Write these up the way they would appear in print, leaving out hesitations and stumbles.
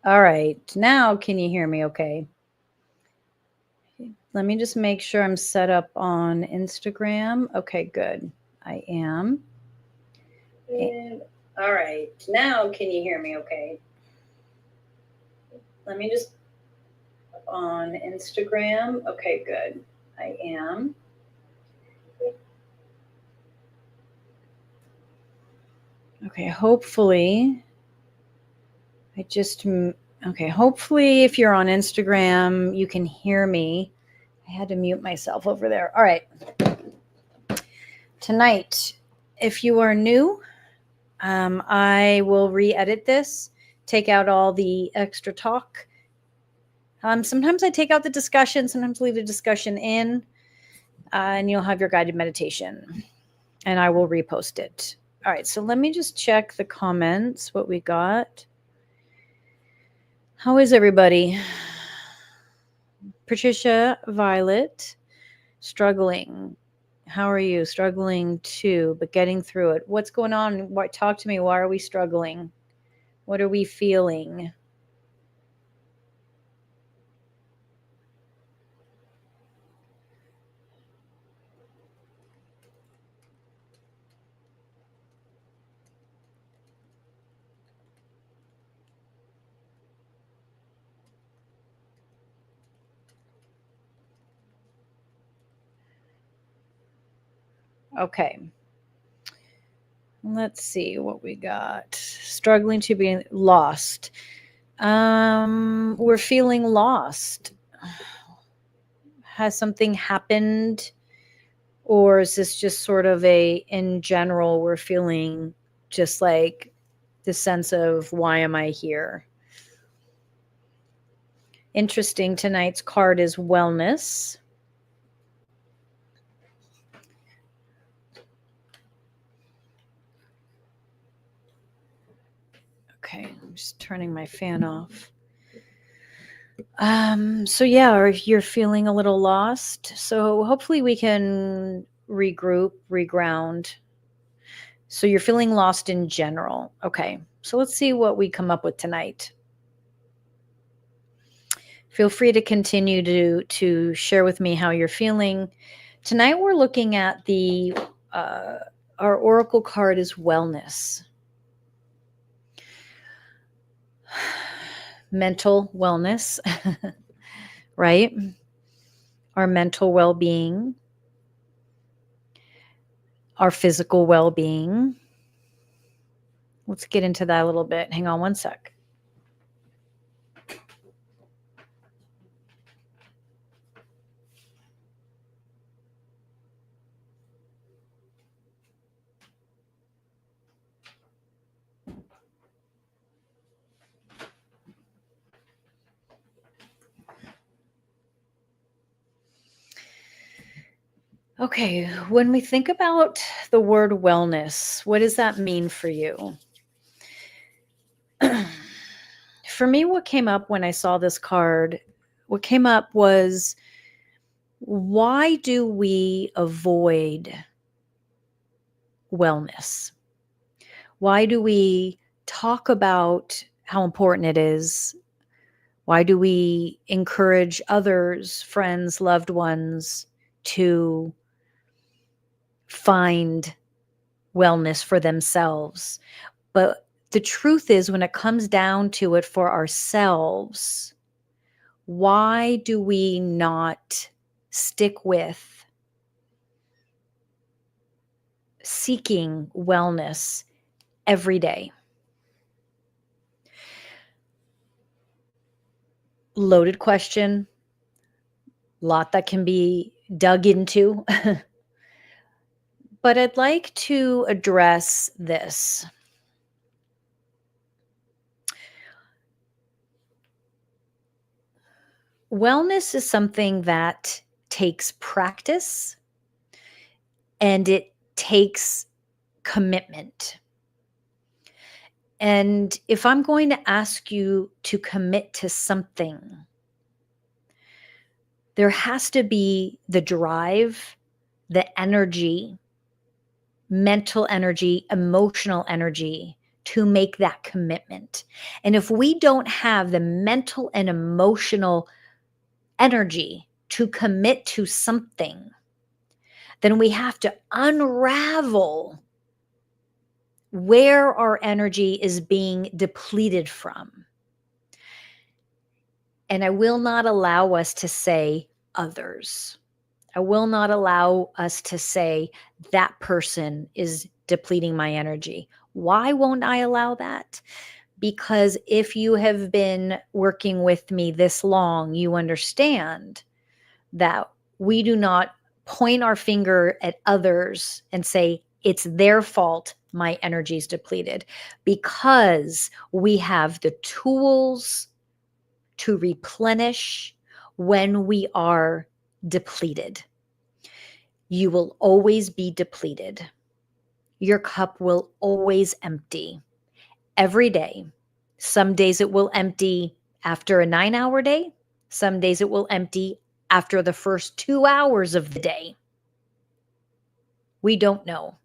All right. Now, can you hear me okay? Let me just make sure I'm set up on Instagram. Okay, good. I am. All right. Now, can you hear me okay? Let me just on Instagram. Okay, good. I am. Okay, hopefully. Okay, hopefully if you're on Instagram, you can hear me. I had to mute myself over there. All right. Tonight, if you are new, I will re-edit this, take out all the extra talk. Sometimes I take out the discussion, sometimes leave the discussion in, and you'll have your guided meditation, and I will repost it. All right, so let me just check the comments, what we got. How is everybody? Patricia, Violet, struggling. How are you? Struggling too, but getting through it. What's going on? Talk to me. Why are we struggling? What are we feeling? Okay. Let's see what we got. Struggling to be lost. We're feeling lost. Has something happened? Or is this just sort of in general, we're feeling just like the sense of why am I here? Interesting. Tonight's card is wellness. Okay, I'm just turning my fan off. So yeah, or if you're feeling a little lost, so hopefully we can regroup, reground. So you're feeling lost in general. Okay, so let's see what we come up with tonight. Feel free to continue to share with me how you're feeling. Tonight we're looking at our oracle card is wellness. Mental wellness, right? Our mental well-being, our physical well-being. Let's get into that a little bit. Hang on one sec. Okay, when we think about the word wellness, what does that mean for you? For me, what came up when I saw this card, what came up was, why do we avoid wellness? Why do we talk about how important it is? Why do we encourage others, friends, loved ones to find wellness for themselves? But the truth is, when it comes down to it for ourselves, why do we not stick with seeking wellness every day? Loaded question, lot that can be dug into. But I'd like to address this. Wellness is something that takes practice and it takes commitment. And if I'm going to ask you to commit to something, there has to be the drive, the energy, mental energy, emotional energy to make that commitment. And if we don't have the mental and emotional energy to commit to something, then we have to unravel where our energy is being depleted from. And I will not allow us to say others. I will not allow us to say that person is depleting my energy. Why won't I allow that? Because if you have been working with me this long, you understand that we do not point our finger at others and say, it's their fault my energy is depleted, because we have the tools to replenish when we are depleted. You will always be depleted. Your cup will always empty every day. Some days it will empty after a 9-hour day. Some days it will empty after the first 2 hours of the day. We don't know.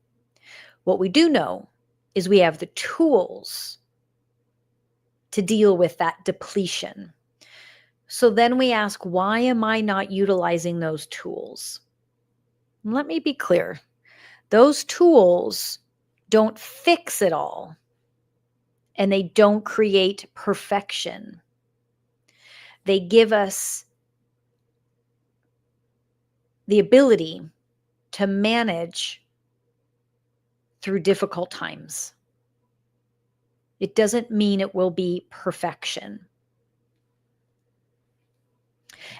What we do know is we have the tools to deal with that depletion. So then we ask, why am I not utilizing those tools? Let me be clear. Those tools don't fix it all, and they don't create perfection. They give us the ability to manage through difficult times. It doesn't mean it will be perfection.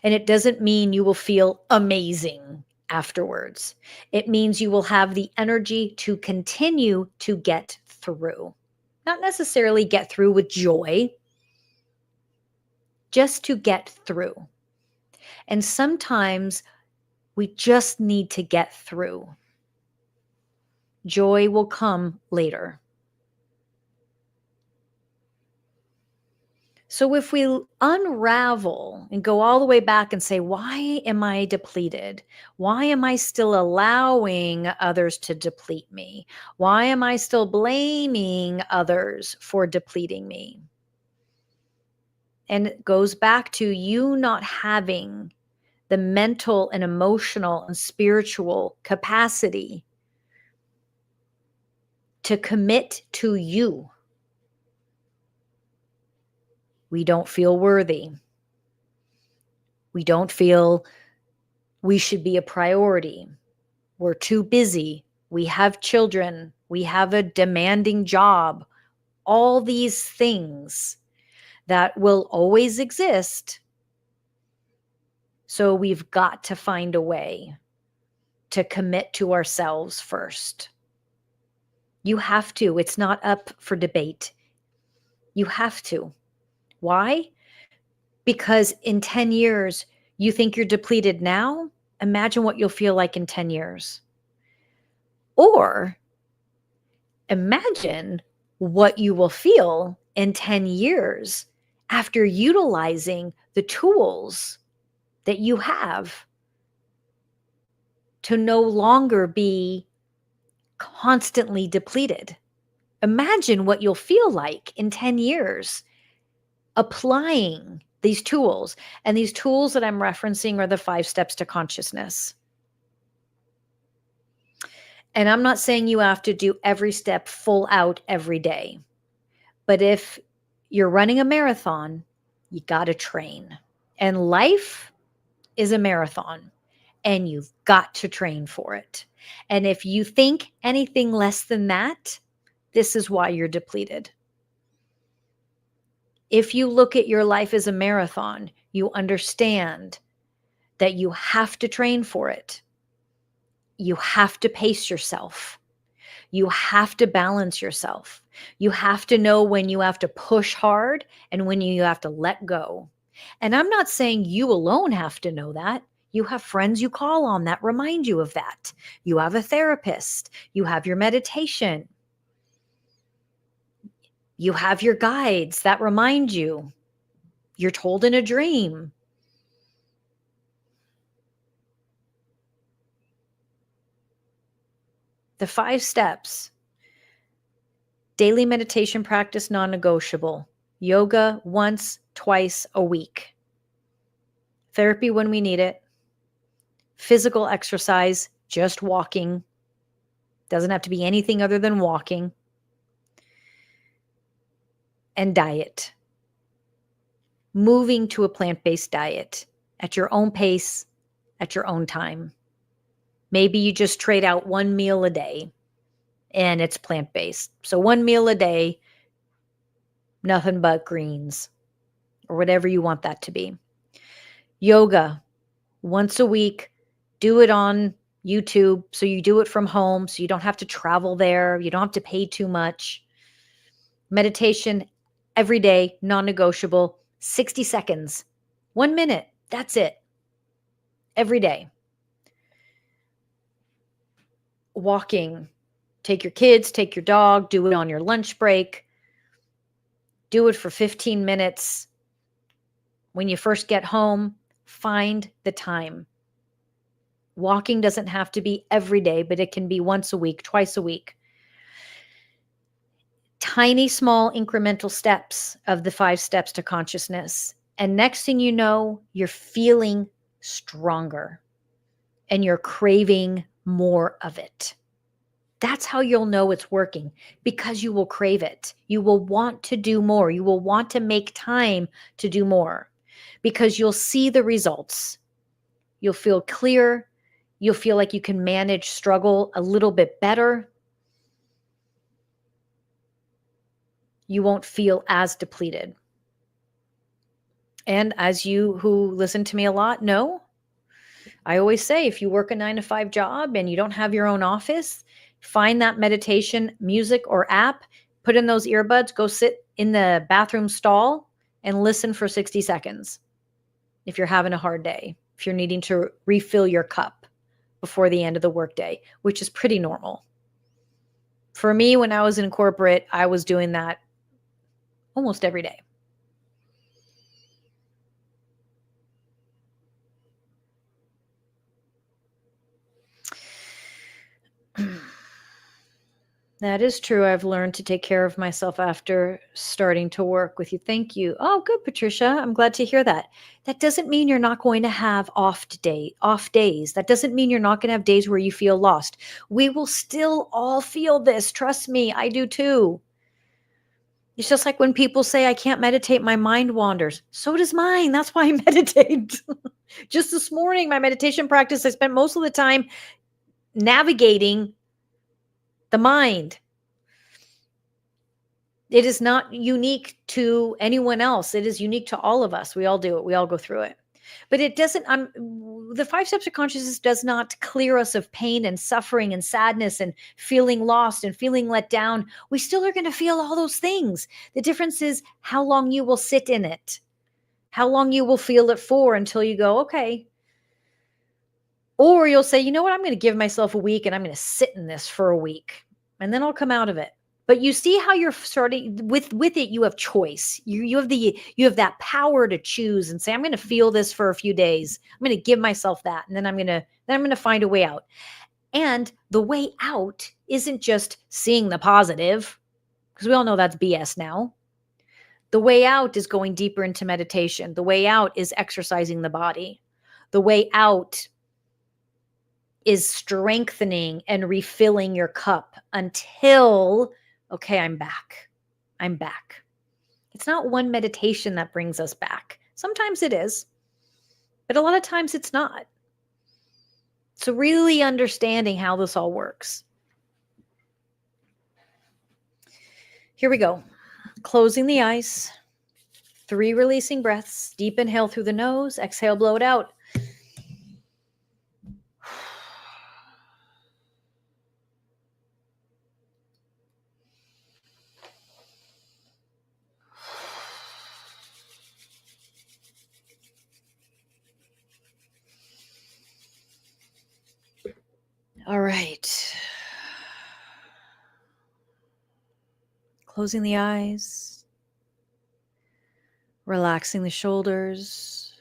And it doesn't mean you will feel amazing afterwards. It means you will have the energy to continue to get through. Not necessarily get through with joy, just to get through. And sometimes we just need to get through. Joy will come later. So if we unravel and go all the way back and say, why am I depleted? Why am I still allowing others to deplete me? Why am I still blaming others for depleting me? And it goes back to you not having the mental and emotional and spiritual capacity to commit to you. We don't feel worthy. We don't feel we should be a priority. We're too busy. We have children. We have a demanding job. All these things that will always exist. So we've got to find a way to commit to ourselves first. You have to. It's not up for debate. You have to. Why? Because in 10 years, you think you're depleted now? Imagine what you'll feel like in 10 years. Or imagine what you will feel in 10 years after utilizing the tools that you have to no longer be constantly depleted. Imagine what you'll feel like in 10 years applying these tools. And these tools that I'm referencing are the 5 steps to consciousness. And I'm not saying you have to do every step full out every day. But if you're running a marathon, you got to train. And life is a marathon, and you've got to train for it. And if you think anything less than that, this is why you're depleted. If you look at your life as a marathon, you understand that you have to train for it. You have to pace yourself. You have to balance yourself. You have to know when you have to push hard and when you have to let go. And I'm not saying you alone have to know that. You have friends you call on that remind you of that. You have a therapist. You have your meditation. You have your guides that remind you. You're told in a dream. The 5 steps Daily meditation practice non-negotiable. Yoga once, twice a week. Therapy when we need it. Physical exercise, just walking. Doesn't have to be anything other than walking. And diet. Moving to a plant-based diet at your own pace, at your own time. Maybe you just trade out one meal a day and it's plant-based. So one meal a day, nothing but greens or whatever you want that to be. Yoga, once a week, do it on YouTube. So you do it from home. So you don't have to travel there. You don't have to pay too much. Meditation every day, non-negotiable, 60 seconds, 1 minute. That's it. Every day. Walking, take your kids, take your dog, do it on your lunch break. Do it for 15 minutes. When you first get home, find the time. Walking doesn't have to be every day, but it can be once a week, twice a week. Tiny, small, incremental steps of the 5 steps to consciousness. And next thing you know, you're feeling stronger and you're craving more of it. That's how you'll know it's working, because you will crave it. You will want to do more. You will want to make time to do more because you'll see the results. You'll feel clear. You'll feel like you can manage struggle a little bit better. You won't feel as depleted. And as you who listen to me a lot know, I always say, if you work a 9-to-5 job and you don't have your own office, find that meditation music or app, put in those earbuds, go sit in the bathroom stall and listen for 60 seconds. If you're having a hard day, if you're needing to refill your cup before the end of the workday, which is pretty normal. For me, when I was in corporate, I was doing that almost every day. That is true. I've learned to take care of myself after starting to work with you. Thank you. Oh, good, Patricia. I'm glad to hear that. That doesn't mean you're not going to have off days. That doesn't mean you're not going to have days where you feel lost. We will still all feel this. Trust me, I do too. It's just like when people say, I can't meditate, my mind wanders. So does mine. That's why I meditate. Just this morning, my meditation practice, I spent most of the time navigating the mind. It is not unique to anyone else. It is unique to all of us. We all do it. We all go through it. But it doesn't, the 5 steps of consciousness does not clear us of pain and suffering and sadness and feeling lost and feeling let down. We still are going to feel all those things. The difference is how long you will sit in it, how long you will feel it for until you go, okay. Or you'll say, you know what, I'm going to give myself a week and I'm going to sit in this for a week and then I'll come out of it. But you see how you're starting with it. You have choice. You have that power to choose and say, I'm going to feel this for a few days. I'm going to give myself that, and then I'm going to find a way out. And the way out isn't just seeing the positive, because we all know that's BS now. The way out is going deeper into meditation. The way out is exercising the body. The way out is strengthening and refilling your cup until, okay, I'm back. I'm back. It's not one meditation that brings us back. Sometimes it is, but a lot of times it's not. So really understanding how this all works. Here we go. Closing the eyes. 3 releasing breaths. Deep inhale through the nose. Exhale, blow it out. All right. Closing the eyes. Relaxing the shoulders.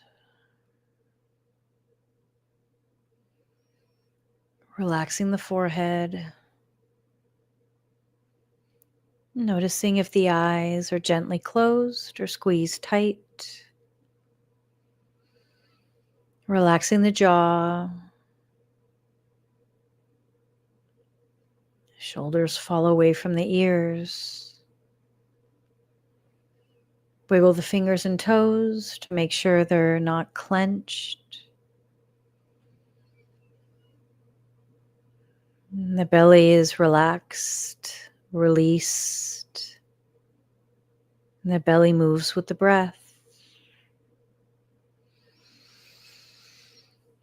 Relaxing the forehead. Noticing if the eyes are gently closed or squeezed tight. Relaxing the jaw. Shoulders fall away from the ears. Wiggle the fingers and toes to make sure they're not clenched. And the belly is relaxed, released. And the belly moves with the breath.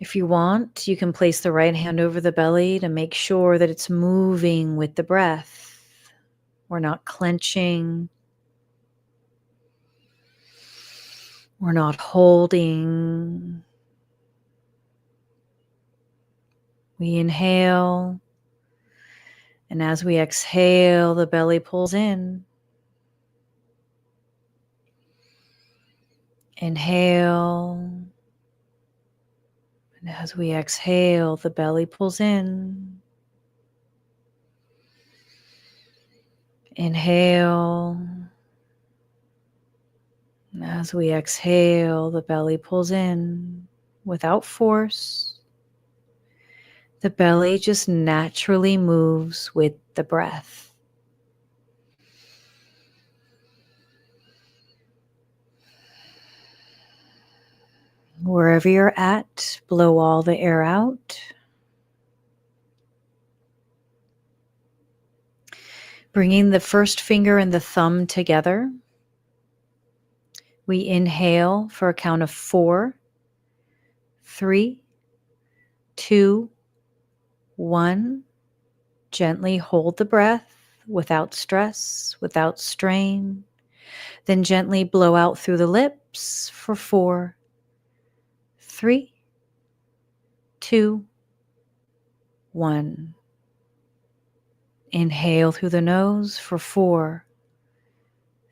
If you want, you can place the right hand over the belly to make sure that it's moving with the breath. We're not clenching. We're not holding. We inhale. And as we exhale, the belly pulls in. Inhale. And as we exhale, the belly pulls in. Inhale. And as we exhale, the belly pulls in without force. The belly just naturally moves with the breath. Wherever you're at, blow all the air out. Bringing the first finger and the thumb together. We inhale for a count of 4, 3, 2, 1. Gently hold the breath without stress, without strain. Then gently blow out through the lips for 4, 3, 2, 1. Inhale through the nose for 4,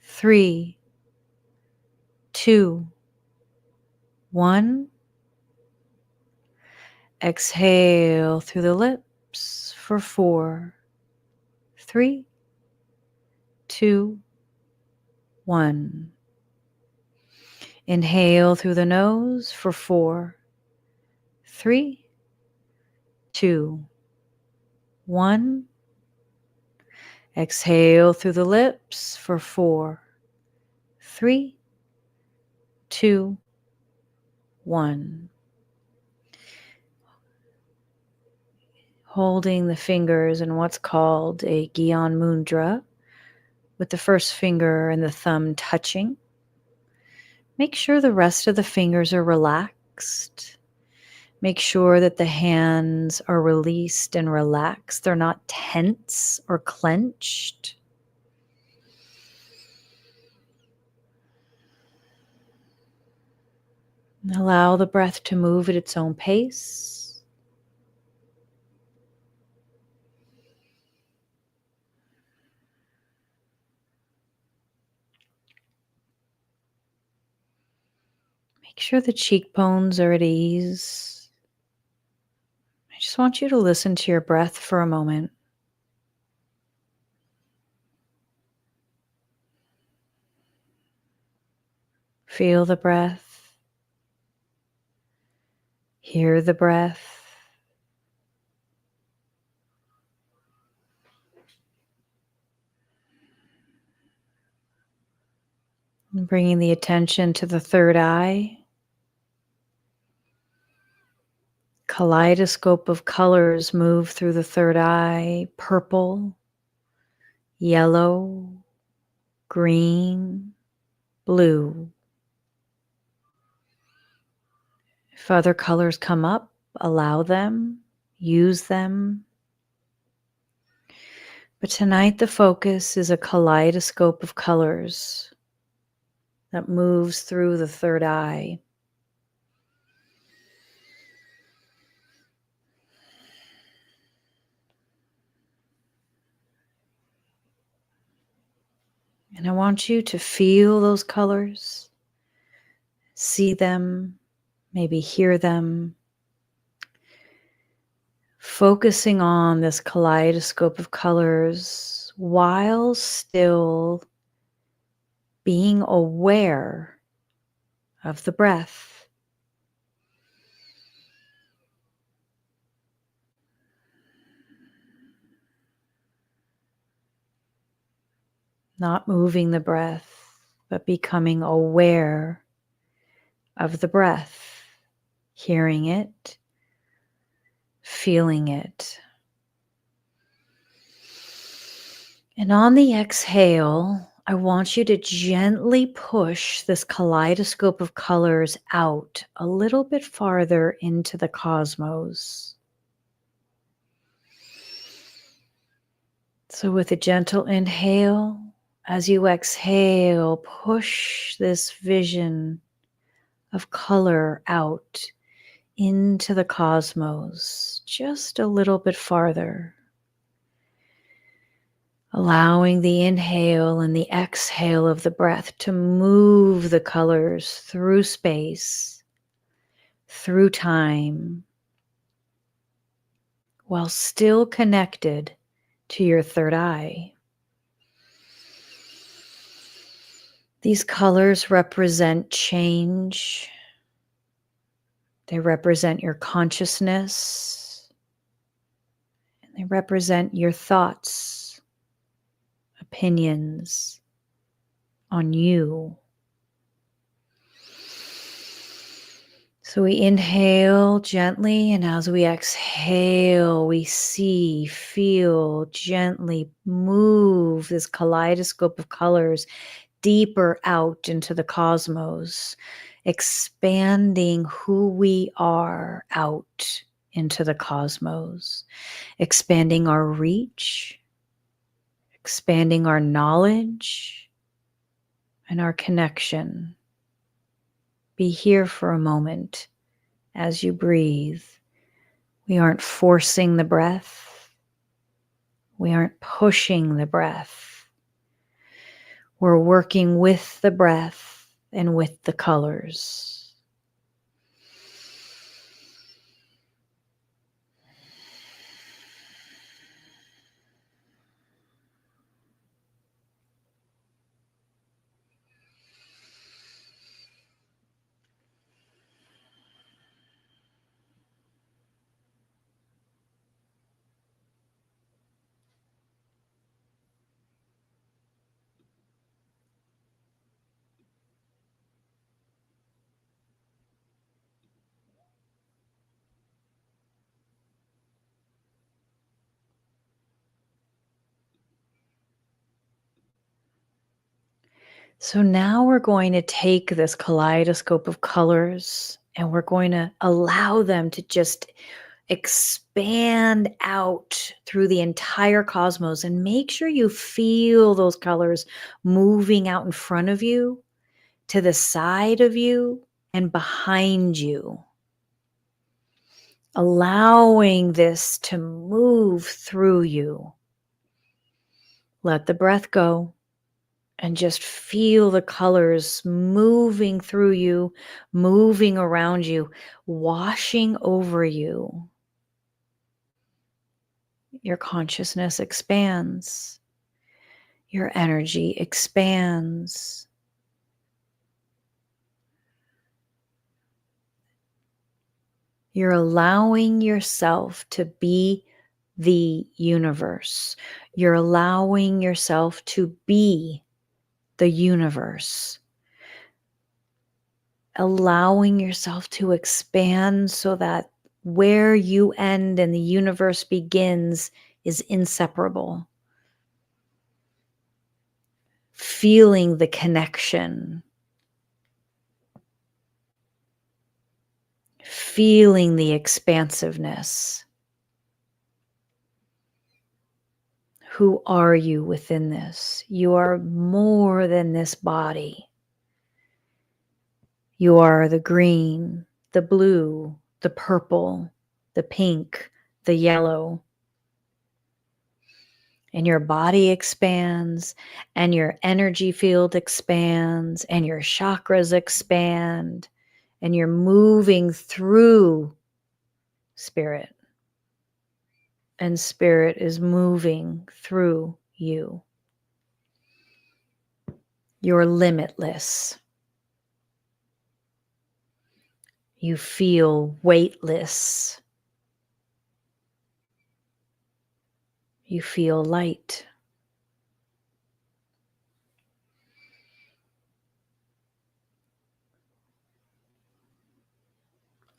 3, 2, 1. Exhale through the lips for 4, 3, 2, 1. Inhale through the nose for 4, 3, 2, 1. Exhale through the lips for 4, 3, 2, 1. Holding the fingers in what's called a Gyan Mudra, with the first finger and the thumb touching. Make sure the rest of the fingers are relaxed. Make sure that the hands are released and relaxed. They're not tense or clenched. Allow the breath to move at its own pace. Make sure the cheekbones are at ease. I just want you to listen to your breath for a moment. Feel the breath. Hear the breath. And bringing the attention to the third eye. Kaleidoscope of colors move through the third eye. Purple, yellow, green, blue. If other colors come up, allow them, use them. But tonight the focus is a kaleidoscope of colors that moves through the third eye. And I want you to feel those colors, see them, maybe hear them. Focusing on this kaleidoscope of colors while still being aware of the breath. Not moving the breath, but becoming aware of the breath, hearing it, feeling it. And on the exhale, I want you to gently push this kaleidoscope of colors out a little bit farther into the cosmos. So with a gentle inhale, as you exhale, push this vision of color out into the cosmos just a little bit farther. Allowing the inhale and the exhale of the breath to move the colors through space, through time, while still connected to your third eye. These colors represent change. They represent your consciousness. And they represent your thoughts, opinions on you. So we inhale gently, and as we exhale, we see, feel, gently move this kaleidoscope of colors deeper out into the cosmos, expanding who we are out into the cosmos, expanding our reach, expanding our knowledge and our connection. Be here for a moment as you breathe. We aren't forcing the breath. We aren't pushing the breath. We're working with the breath and with the colors. So now we're going to take this kaleidoscope of colors and we're going to allow them to just expand out through the entire cosmos, and make sure you feel those colors moving out in front of you, to the side of you, and behind you. Allowing this to move through you. Let the breath go. And just feel the colors moving through you, moving around you, washing over you. Your consciousness expands. Your energy expands. You're allowing yourself to be the universe. You're allowing yourself to be the universe. Allowing yourself to expand so that where you end and the universe begins is inseparable. Feeling the connection. Feeling the expansiveness. Who are you within this? You are more than this body. You are the green, the blue, the purple, the pink, the yellow. And your body expands, and your energy field expands, and your chakras expand, and you're moving through spirit. And spirit is moving through you. You're limitless. You feel weightless. You feel light.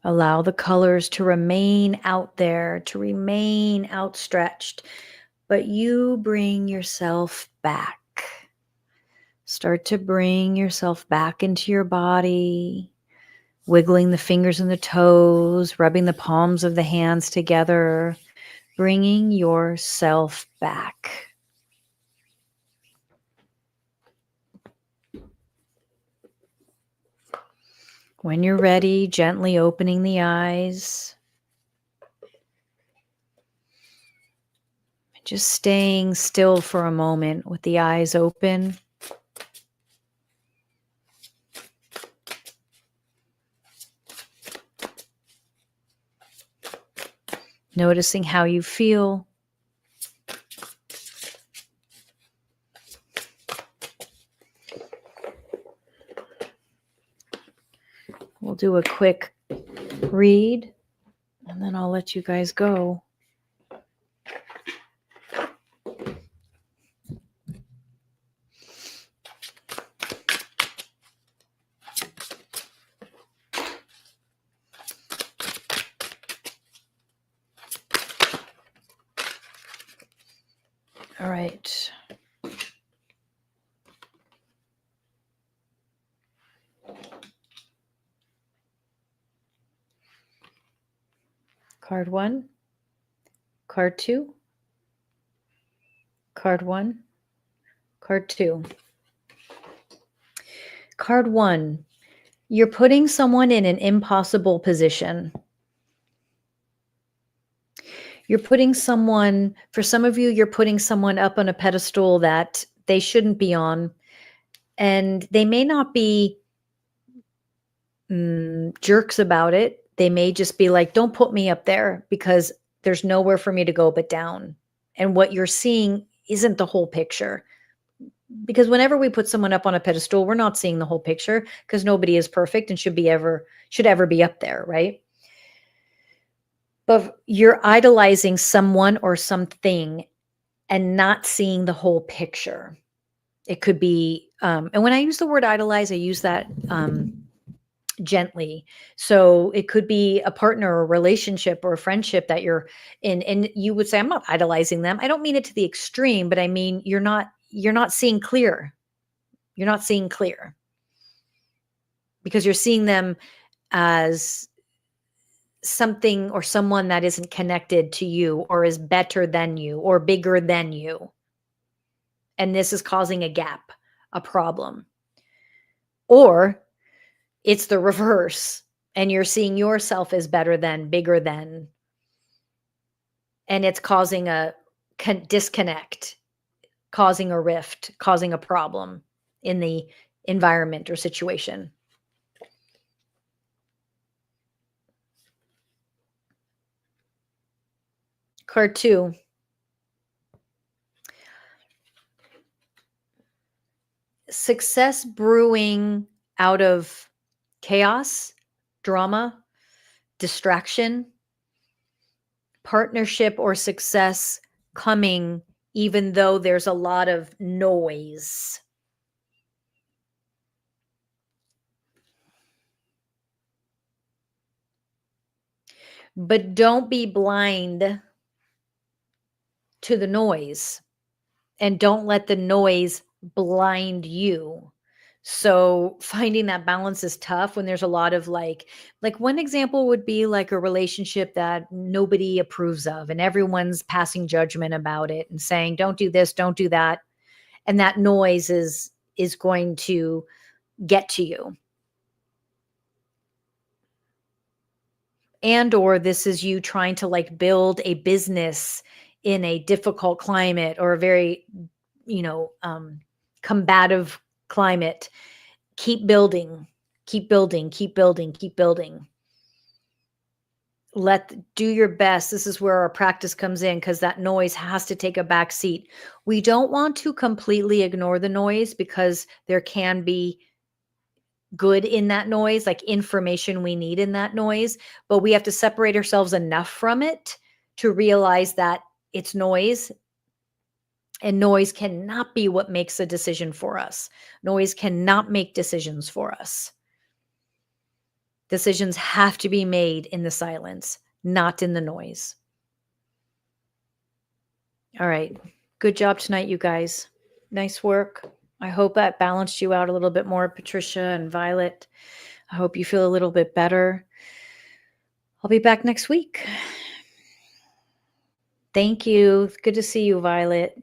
Allow the colors to remain out there, to remain outstretched, but you bring yourself back. Start to bring yourself back into your body, wiggling the fingers and the toes, rubbing the palms of the hands together, bringing yourself back. When you're ready, gently opening the eyes. Just staying still for a moment with the eyes open. Noticing how you feel. We'll do a quick read and then I'll let you guys go. All right. Card 1, card 2, card 1, card 2. Card 1, you're putting someone in an impossible position. You're putting someone, for some of you, you're putting someone up on a pedestal that they shouldn't be on. And they may not be jerks about it. They may just be like, don't put me up there because there's nowhere for me to go but down. And what you're seeing isn't the whole picture. Because whenever we put someone up on a pedestal, we're not seeing the whole picture because nobody is perfect and should ever be up there, right? But you're idolizing someone or something and not seeing the whole picture. It could be, and when I use the word idolize, I use that gently. So it could be a partner or a relationship or a friendship that you're in, and you would say, I'm not idolizing them. I don't mean it to the extreme, but I mean, you're not seeing clear. You're not seeing clear because you're seeing them as something or someone that isn't connected to you or is better than you or bigger than you. And this is causing a gap, a problem. Or it's the reverse and you're seeing yourself as better than, bigger than, and it's causing a disconnect, causing a rift, causing a problem in the environment or situation. Card 2. Success brewing out of chaos, drama, distraction, partnership or success coming even though there's a lot of noise. But don't be blind to the noise and don't let the noise blind you. So finding that balance is tough when there's a lot of like one example would be like a relationship that nobody approves of and everyone's passing judgment about it and saying, don't do this, don't do that. And that noise is going to get to you. And or this is you trying to like build a business in a difficult climate or a very, combative climate. Keep building, keep building, keep building, keep building. Do your best. This is where our practice comes in, because that noise has to take a back seat. We don't want to completely ignore the noise, because there can be good in that noise, like information we need in that noise, but we have to separate ourselves enough from it to realize that it's noise, and noise cannot be what makes a decision for us. Noise cannot make decisions for us. Decisions have to be made in the silence, not in the noise. All right. Good job tonight, you guys. Nice work. I hope that balanced you out a little bit more, Patricia and Violet. I hope you feel a little bit better. I'll be back next week. Thank you. Good to see you, Violet.